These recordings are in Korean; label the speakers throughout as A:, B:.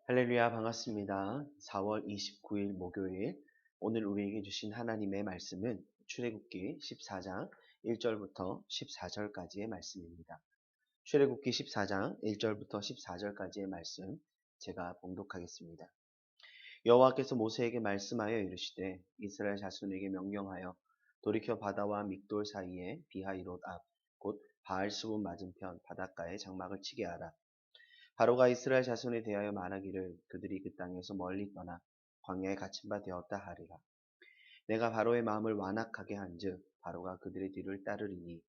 A: 할렐루야, 반갑습니다. 4월 29일 목요일, 오늘 우리에게 주신 하나님의 말씀은 출애굽기 14장 1절부터 14절까지의 말씀입니다. 출애굽기 14장 1절부터 14절까지의 말씀 제가 봉독하겠습니다. 여호와께서 모세에게 말씀하여 이르시되 이스라엘 자손에게 명령하여 돌이켜 바다와 믹돌 사이에 비하이롯 앞 곧 바알스본 맞은편 바닷가에 장막을 치게 하라. 바로가 이스라엘 자손에 대하여 말하기를 그들이 그 땅에서 멀리 떠나 광야에 갇힌 바 되었다 하리라. 내가 바로의 마음을 완악하게 한즉 바로가 그들의 뒤를 따르리니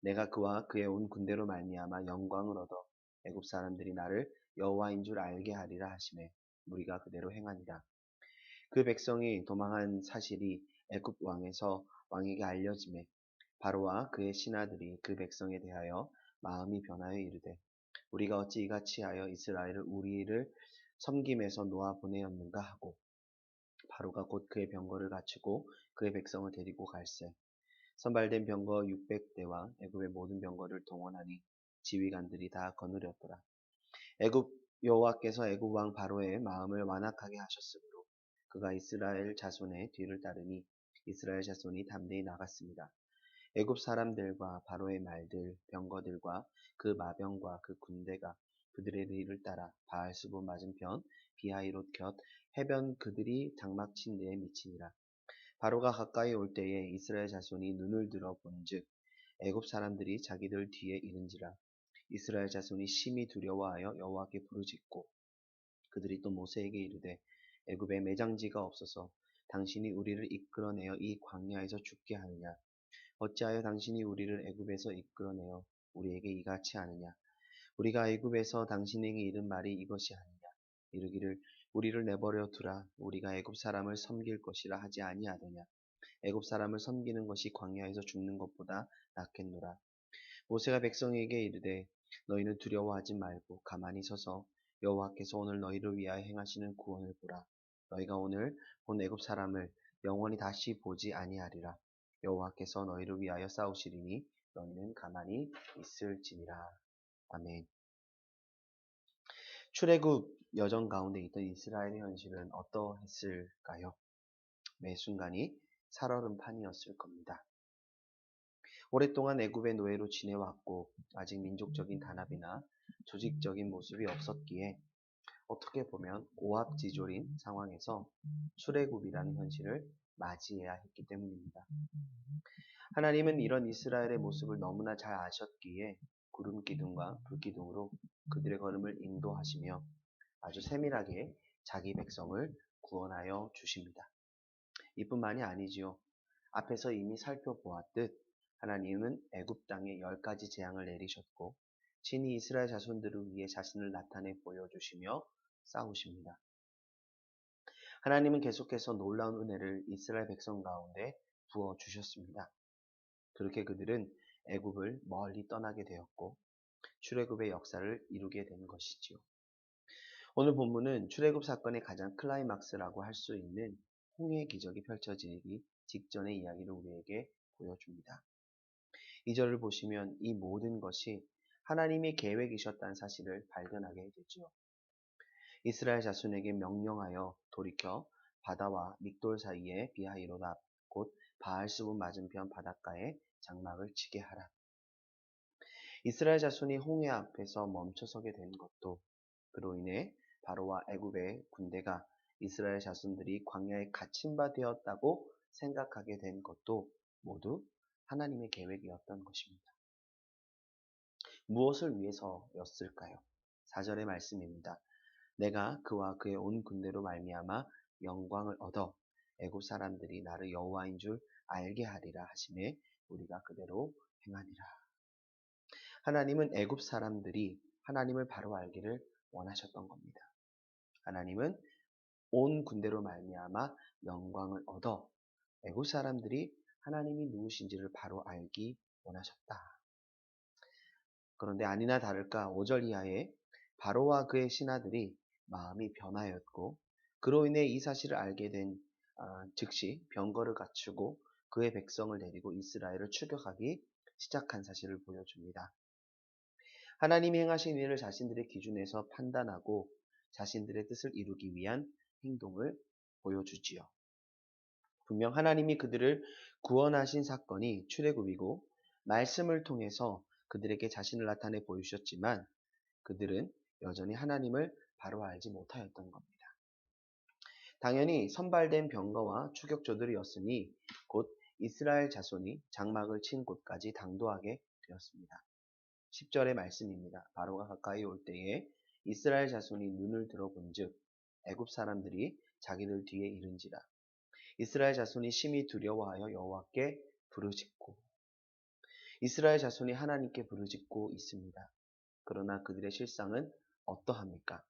A: 내가 그와 그의 온 군대로 말미암아 영광을 얻어 애굽 사람들이 나를 여호와인 줄 알게 하리라 하시매 무리가 그대로 행하니라. 그 백성이 도망한 사실이 애굽 왕에서 왕에게 알려지매 바로와 그의 신하들이 그 백성에 대하여 마음이 변하여 이르되 우리가 어찌 이같이 하여 이스라엘을 우리를 섬김에서 놓아 보내었는가 하고 바로가 곧 그의 병거를 갖추고 그의 백성을 데리고 갈새 선발된 병거 600대와 애굽의 모든 병거를 동원하니 지휘관들이 다 거느렸더라. 애굽 여호와께서 애굽 왕 바로의 마음을 완악하게 하셨으므로 그가 이스라엘 자손의 뒤를 따르니 이스라엘 자손이 담대히 나갔습니다. 애굽 사람들과 바로의 말들, 병거들과 그 마병과 그 군대가 그들의 뒤를 따라 바알스본 맞은편 비하이롯 곁 해변 그들이 장막 친 데에 미치니라. 바로가 가까이 올 때에 이스라엘 자손이 눈을 들어 본즉 애굽 사람들이 자기들 뒤에 이른지라. 이스라엘 자손이 심히 두려워하여 여호와께 부르짖고 그들이 또 모세에게 이르되 애굽에 매장지가 없어서 당신이 우리를 이끌어내어 이 광야에서 죽게 하느냐. 어찌하여 당신이 우리를 애굽에서 이끌어내어 우리에게 이같이 하느냐. 우리가 애굽에서 당신에게 이른 말이 이것이 아니냐. 이르기를 우리를 내버려 두라. 우리가 애굽 사람을 섬길 것이라 하지 아니하더냐. 애굽 사람을 섬기는 것이 광야에서 죽는 것보다 낫겠노라. 모세가 백성에게 이르되 너희는 두려워하지 말고 가만히 서서 여호와께서 오늘 너희를 위하여 행하시는 구원을 보라. 너희가 오늘 본 애굽 사람을 영원히 다시 보지 아니하리라. 여호와께서 너희를 위하여 싸우시리니 너희는 가만히 있을지니라. 아멘. 출애굽 여정 가운데 있던 이스라엘의 현실은 어떠했을까요? 매 순간이 살얼음판이었을 겁니다. 오랫동안 애굽의 노예로 지내왔고 아직 민족적인 단합이나 조직적인 모습이 없었기에 어떻게 보면 오합지졸인 상황에서 출애굽이라는 현실을 맞이해야 했기 때문입니다. 하나님은 이런 이스라엘의 모습을 너무나 잘 아셨기에 구름 기둥과 불 기둥으로 그들의 걸음을 인도하시며 아주 세밀하게 자기 백성을 구원하여 주십니다. 이뿐만이 아니지요. 앞에서 이미 살펴보았듯 하나님은 애굽 땅에 10가지 재앙을 내리셨고 친히 이스라엘 자손들을 위해 자신을 나타내 보여주시며 싸우십니다. 하나님은 계속해서 놀라운 은혜를 이스라엘 백성 가운데 부어주셨습니다. 그렇게 그들은 애굽을 멀리 떠나게 되었고 출애굽의 역사를 이루게 된 것이지요. 오늘 본문은 출애굽 사건의 가장 클라이막스라고 할 수 있는 홍해 기적이 펼쳐지기 직전의 이야기를 우리에게 보여줍니다. 이 절을 보시면 이 모든 것이 하나님의 계획이셨다는 사실을 발견하게 되지요. 이스라엘 자손에게 명령하여 돌이켜 바다와 믹돌 사이에 비하이롯 앞 곧 바알스본 맞은편 바닷가에 장막을 치게 하라. 이스라엘 자손이 홍해 앞에서 멈춰서게 된 것도 그로 인해 바로와 애굽의 군대가 이스라엘 자손들이 광야에 갇힌 바 되었다고 생각하게 된 것도 모두 하나님의 계획이었던 것입니다. 무엇을 위해서였을까요? 4절의 말씀입니다. 내가 그와 그의 온 군대로 말미암아 영광을 얻어 애굽 사람들이 나를 여호와인 줄 알게 하리라 하시매 우리가 그대로 행하니라. 하나님은 애굽 사람들이 하나님을 바로 알기를 원하셨던 겁니다. 하나님은 온 군대로 말미암아 영광을 얻어 애굽 사람들이 하나님이 누구신지를 바로 알기 원하셨다. 그런데 아니나 다를까 5절 이하에 바로와 그의 신하들이 마음이 변하였고 그로 인해 이 사실을 알게 된 즉시 병거를 갖추고 그의 백성을 데리고 이스라엘을 추격하기 시작한 사실을 보여줍니다. 하나님이 행하신 일을 자신들의 기준에서 판단하고 자신들의 뜻을 이루기 위한 행동을 보여주지요. 분명 하나님이 그들을 구원하신 사건이 출애굽이고 말씀을 통해서 그들에게 자신을 나타내 보여주셨지만 그들은 여전히 하나님을 바로 알지 못하였던 겁니다. 당연히 선발된 병거와 추격조들이었으니 곧 이스라엘 자손이 장막을 친 곳까지 당도하게 되었습니다. 10절의 말씀입니다. 바로가 가까이 올 때에 이스라엘 자손이 눈을 들어본즉 애굽 사람들이 자기들 뒤에 이른지라. 이스라엘 자손이 심히 두려워하여 여호와께 부르짖고, 이스라엘 자손이 하나님께 부르짖고 있습니다. 그러나 그들의 실상은 어떠합니까?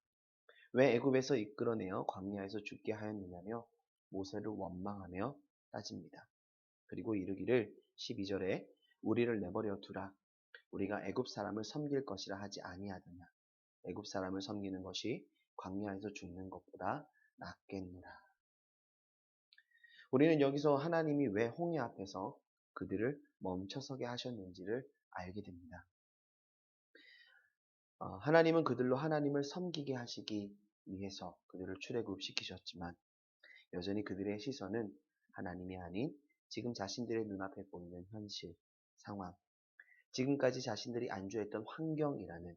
A: 왜 애굽에서 이끌어내어 광야에서 죽게 하였느냐며 모세를 원망하며 따집니다. 그리고 이르기를 12절에 우리를 내버려 두라. 우리가 애굽 사람을 섬길 것이라 하지 아니하더냐. 애굽 사람을 섬기는 것이 광야에서 죽는 것보다 낫겠노라. 우리는 여기서 하나님이 왜 홍해 앞에서 그들을 멈춰서게 하셨는지를 알게 됩니다. 하나님은 그들로 하나님을 섬기게 하시기 위해서 그들을 출애굽시키셨지만 여전히 그들의 시선은 하나님이 아닌 지금 자신들의 눈앞에 보이는 현실, 상황, 지금까지 자신들이 안주했던 환경이라는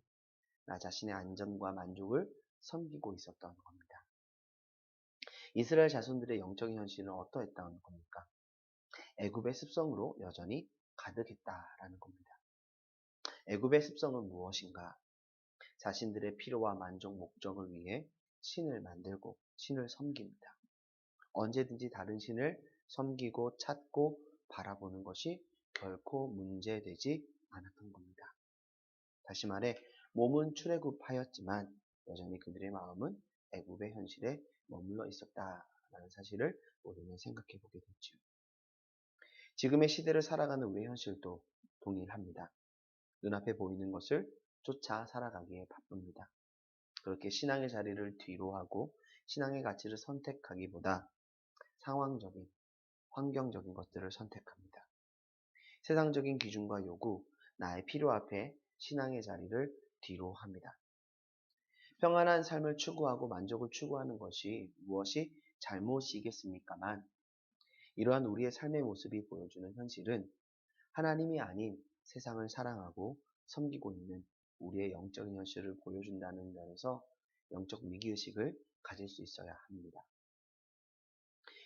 A: 나 자신의 안전과 만족을 섬기고 있었던 겁니다. 이스라엘 자손들의 영적인 현실은 어떠했다는 겁니까? 애굽의 습성으로 여전히 가득했다라는 겁니다. 애굽의 습성은 무엇인가? 자신들의 필요와 만족 목적을 위해 신을 만들고 신을 섬깁니다. 언제든지 다른 신을 섬기고 찾고 바라보는 것이 결코 문제되지 않았던 겁니다. 다시 말해 몸은 출애굽하였지만 여전히 그들의 마음은 애굽의 현실에 머물러 있었다라는 사실을 우리는 생각해 보게 되죠. 지금의 시대를 살아가는 우리의 현실도 동일합니다. 눈앞에 보이는 것을 쫓아 살아가기에 바쁩니다. 그렇게 신앙의 자리를 뒤로 하고 신앙의 가치를 선택하기보다 상황적인, 환경적인 것들을 선택합니다. 세상적인 기준과 요구, 나의 필요 앞에 신앙의 자리를 뒤로 합니다. 평안한 삶을 추구하고 만족을 추구하는 것이 무엇이 잘못이겠습니까만 이러한 우리의 삶의 모습이 보여주는 현실은 하나님이 아닌 세상을 사랑하고 섬기고 있는 우리의 영적인 현실을 보여준다는 면에서 영적 위기의식을 가질 수 있어야 합니다.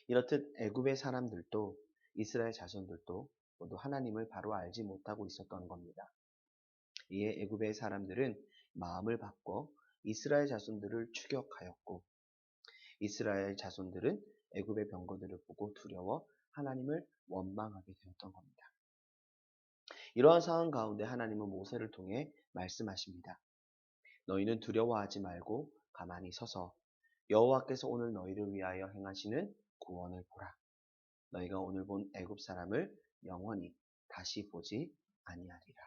A: 이렇듯 애굽의 사람들도 이스라엘 자손들도 모두 하나님을 바로 알지 못하고 있었던 겁니다. 이에 애굽의 사람들은 마음을 바꿔 이스라엘 자손들을 추격하였고 이스라엘 자손들은 애굽의 병거들을 보고 두려워 하나님을 원망하게 되었던 겁니다. 이러한 상황 가운데 하나님은 모세를 통해 말씀하십니다. 너희는 두려워하지 말고 가만히 서서 여호와께서 오늘 너희를 위하여 행하시는 구원을 보라. 너희가 오늘 본 애굽 사람을 영원히 다시 보지 아니하리라.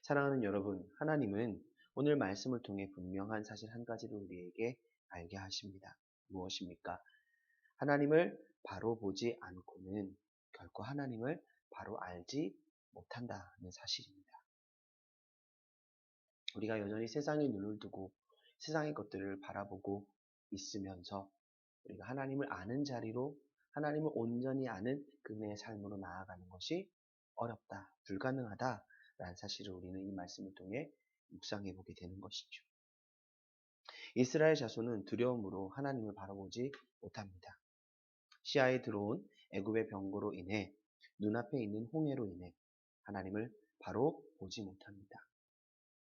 A: 사랑하는 여러분, 하나님은 오늘 말씀을 통해 분명한 사실 한 가지를 우리에게 알게 하십니다. 무엇입니까? 하나님을 바로 보지 않고는 결코 하나님을 바로 알지 못한다는 사실입니다. 우리가 여전히 세상에 눈을 두고 세상의 것들을 바라보고 있으면서 우리가 하나님을 아는 자리로 하나님을 온전히 아는 그분의 삶으로 나아가는 것이 어렵다, 불가능하다라는 사실을 우리는 이 말씀을 통해 묵상해 보게 되는 것이죠. 이스라엘 자손은 두려움으로 하나님을 바라보지 못합니다. 시야에 들어온 애굽의 병거로 인해 눈앞에 있는 홍해로 인해 하나님을 바로 보지 못합니다.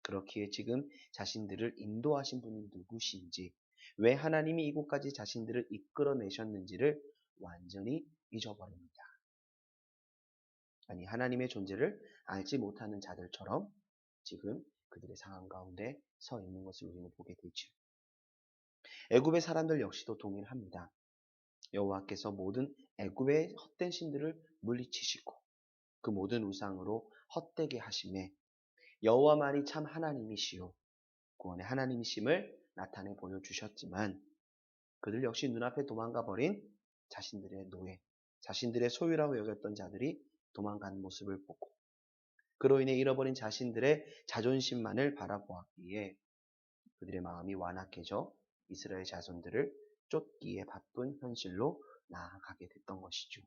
A: 그렇기에 지금 자신들을 인도하신 분이 누구신지, 왜 하나님이 이곳까지 자신들을 이끌어내셨는지를 완전히 잊어버립니다. 아니, 하나님의 존재를 알지 못하는 자들처럼 지금 그들의 상황 가운데 서 있는 것을 우리는 보게 되죠. 애굽의 사람들 역시도 동일합니다. 여호와께서 모든 애굽의 헛된 신들을 물리치시고 그 모든 우상으로 헛되게 하심에 여호와만이 참 하나님이시요 구원의 하나님이심을 나타내 보여주셨지만 그들 역시 눈앞에 도망가 버린 자신들의 노예, 자신들의 소유라고 여겼던 자들이 도망가는 모습을 보고 그로 인해 잃어버린 자신들의 자존심만을 바라보았기에 그들의 마음이 완악해져 이스라엘 자손들을 쫓기에 바쁜 현실로 나아가게 됐던 것이죠.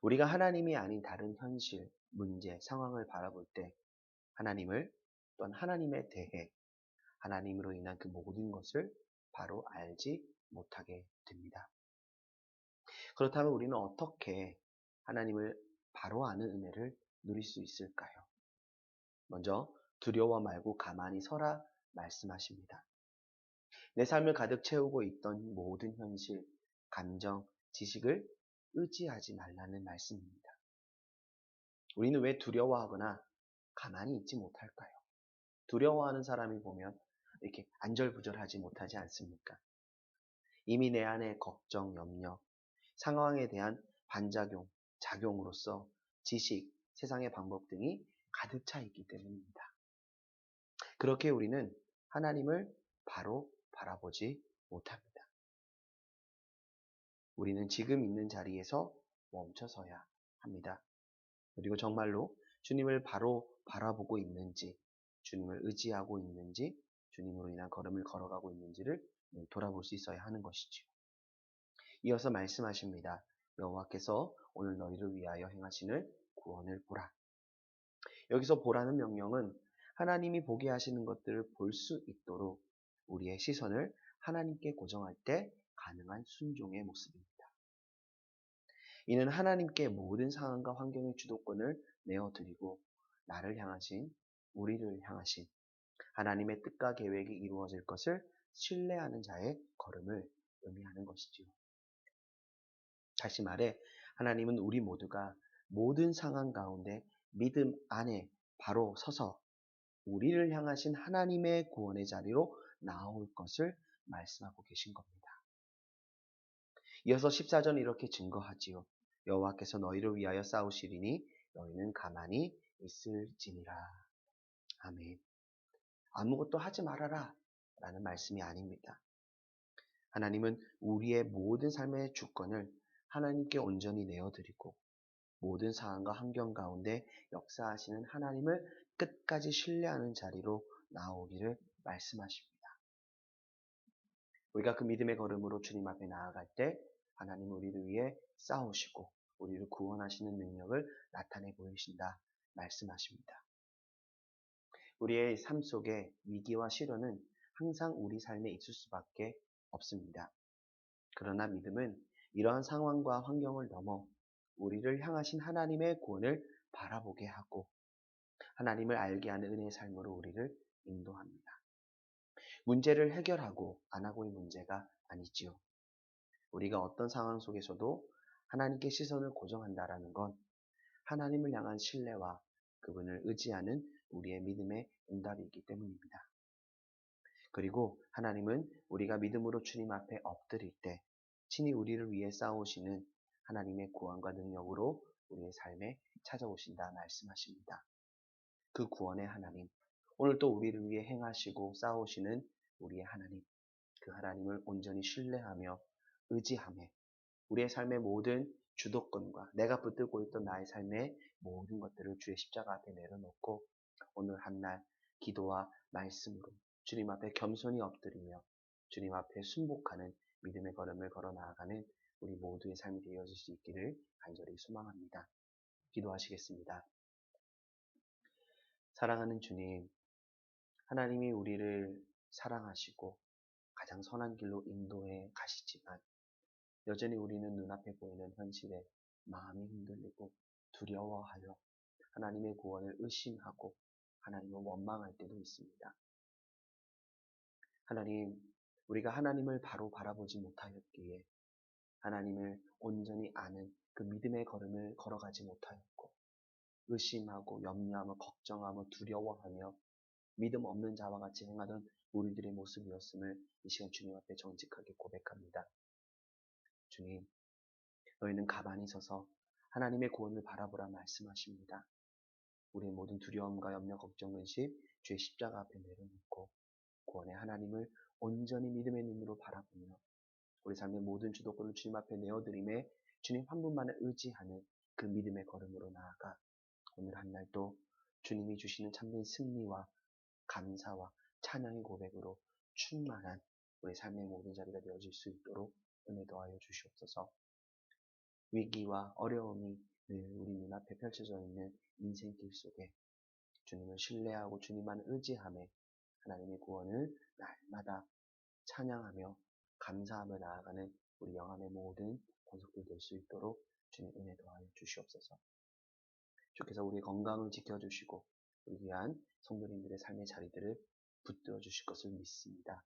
A: 우리가 하나님이 아닌 다른 현실, 문제, 상황을 바라볼 때 하나님을 또한 하나님에 대해 하나님으로 인한 그 모든 것을 바로 알지 못하게 됩니다. 그렇다면 우리는 어떻게 하나님을 바로 아는 은혜를 누릴 수 있을까요? 먼저 두려워 말고 가만히 서라 말씀하십니다. 내 삶을 가득 채우고 있던 모든 현실, 감정, 지식을 의지하지 말라는 말씀입니다. 우리는 왜 두려워하거나 가만히 있지 못할까요? 두려워하는 사람이 보면 이렇게 안절부절하지 못하지 않습니까? 이미 내 안에 걱정, 염려, 상황에 대한 반작용, 작용으로서 지식, 세상의 방법 등이 가득 차 있기 때문입니다. 그렇게 우리는 하나님을 바로 바라보지 못합니다. 우리는 지금 있는 자리에서 멈춰서야 합니다. 그리고 정말로 주님을 바로 바라보고 있는지, 주님을 의지하고 있는지, 주님으로 인한 걸음을 걸어가고 있는지를 돌아볼 수 있어야 하는 것이지요. 이어서 말씀하십니다. 여호와께서 오늘 너희를 위하여 행하시는 구원을 보라. 여기서 보라는 명령은 하나님이 보게 하시는 것들을 볼 수 있도록 우리의 시선을 하나님께 고정할 때 가능한 순종의 모습입니다. 이는 하나님께 모든 상황과 환경의 주도권을 내어드리고 나를 향하신, 우리를 향하신 하나님의 뜻과 계획이 이루어질 것을 신뢰하는 자의 걸음을 의미하는 것이지요. 다시 말해 하나님은 우리 모두가 모든 상황 가운데 믿음 안에 바로 서서 우리를 향하신 하나님의 구원의 자리로 나올 것을 말씀하고 계신 겁니다. 이어서 14절 이렇게 증거하지요. 여호와께서 너희를 위하여 싸우시리니 너희는 가만히 있을지니라. 아멘. 아무것도 하지 말아라 라는 말씀이 아닙니다. 하나님은 우리의 모든 삶의 주권을 하나님께 온전히 내어드리고 모든 상황과 환경 가운데 역사하시는 하나님을 끝까지 신뢰하는 자리로 나오기를 말씀하십니다. 우리가 그 믿음의 걸음으로 주님 앞에 나아갈 때 하나님은 우리를 위해 싸우시고 우리를 구원하시는 능력을 나타내 보이신다 말씀하십니다. 우리의 삶 속에 위기와 시련은 항상 우리 삶에 있을 수밖에 없습니다. 그러나 믿음은 이러한 상황과 환경을 넘어 우리를 향하신 하나님의 구원을 바라보게 하고 하나님을 알게 하는 은혜의 삶으로 우리를 인도합니다. 문제를 해결하고 안 하고의 문제가 아니지요. 우리가 어떤 상황 속에서도 하나님께 시선을 고정한다라는 건 하나님을 향한 신뢰와 그분을 의지하는 우리의 믿음의 응답이기 때문입니다. 그리고 하나님은 우리가 믿음으로 주님 앞에 엎드릴 때 친히 우리를 위해 싸우시는 하나님의 구원과 능력으로 우리의 삶에 찾아오신다 말씀하십니다. 그 구원의 하나님, 오늘 또 우리를 위해 행하시고 싸우시는 우리의 하나님, 그 하나님을 온전히 신뢰하며 의지하며 우리의 삶의 모든 주도권과 내가 붙들고 있던 나의 삶의 모든 것들을 주의 십자가 앞에 내려놓고 오늘 한날 기도와 말씀으로 주님 앞에 겸손히 엎드리며 주님 앞에 순복하는 믿음의 걸음을 걸어 나아가는 우리 모두의 삶이 되어질 수 있기를 간절히 소망합니다. 기도하시겠습니다. 사랑하는 주님, 하나님이 우리를 사랑하시고 가장 선한 길로 인도해 가시지만 여전히 우리는 눈앞에 보이는 현실에 마음이 흔들리고 두려워하여 하나님의 구원을 의심하고 하나님을 원망할 때도 있습니다. 하나님, 우리가 하나님을 바로 바라보지 못하였기에 하나님을 온전히 아는 그 믿음의 걸음을 걸어가지 못하였고 의심하고 염려하며 걱정하며 두려워하며 믿음 없는 자와 같이 행하던 우리들의 모습이었음을 이 시간 주님 앞에 정직하게 고백합니다. 주님, 너희는 가만히 서서 하나님의 구원을 바라보라 말씀하십니다. 우리의 모든 두려움과 염려, 걱정, 근심 주의 십자가 앞에 내려놓고 구원의 하나님을 온전히 믿음의 눈으로 바라보며 우리 삶의 모든 주도권을 주님 앞에 내어드림에 주님 한 분만을 의지하는 그 믿음의 걸음으로 나아가 오늘 한날도 주님이 주시는 참된 승리와 감사와 찬양의 고백으로 충만한 우리 삶의 모든 자리가 되어질 수 있도록 은혜 더하여 주시옵소서. 위기와 어려움이 늘 우리 눈앞에 펼쳐져 있는 인생길 속에 주님을 신뢰하고 주님만 의지하며 하나님의 구원을 날마다 찬양하며 감사하며 나아가는 우리 영함의 모든 권속들 될 수 있도록 주님 은혜 더하여 주시옵소서. 주께서 우리의 건강을 지켜주시고 우리 위한 성도님들의 삶의 자리들을 붙들어 주실 것을 믿습니다.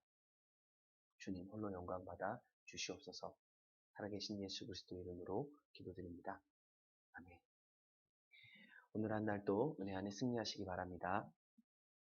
A: 주님 홀로 영광 받아 주시옵소서. 살아계신 예수 그리스도 이름으로 기도드립니다. 아멘. 오늘 한 날도 은혜 안에 승리하시기 바랍니다.